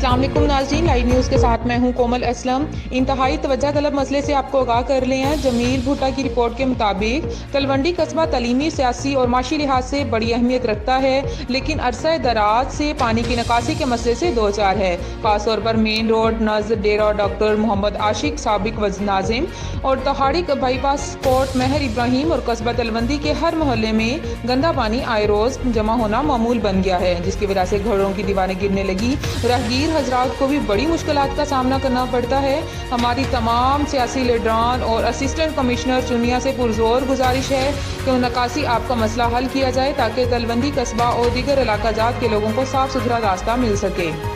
अस्सलाम वालेकुम नाज़रीन, लाइव न्यूज़ के साथ मैं हूं कोमल असलम। इंतहाई तवज्जो तलब मसले से आपको आगाह कर रहे हैं। जमील भुट्टा की रिपोर्ट के मुताबिक तलवंडी कस्बा तलीमी, सियासी और माशी लिहाज से बड़ी अहमियत रखता है, लेकिन अरसा दराज से पानी की निकासी के मसले से दो चार है। खासतौर पर मेन रोड नज़र डेरा डॉक्टर मोहम्मद आशिक साबिक वज़ीर नाज़िम और तहाड़ी बाईपास कोर्ट महर इब्राहिम और कस्बा तलवंदी के हर मोहल्ले में गंदा पानी आए रोज जमा होना मामूल बन गया है, जिसकी वजह से घरों की दीवारें गिरने लगी। राहगीर हजरात को भी बड़ी मुश्किलात का सामना करना पड़ता है। हमारी तमाम सियासी लीडरान और असिस्टेंट कमिश्नर चुनिया से पुरजोर गुजारिश है कि नकासी आपका मसला हल किया जाए, ताकि तलवंदी कस्बा और दीगर इलाका जात के लोगों को साफ सुथरा रास्ता मिल सके।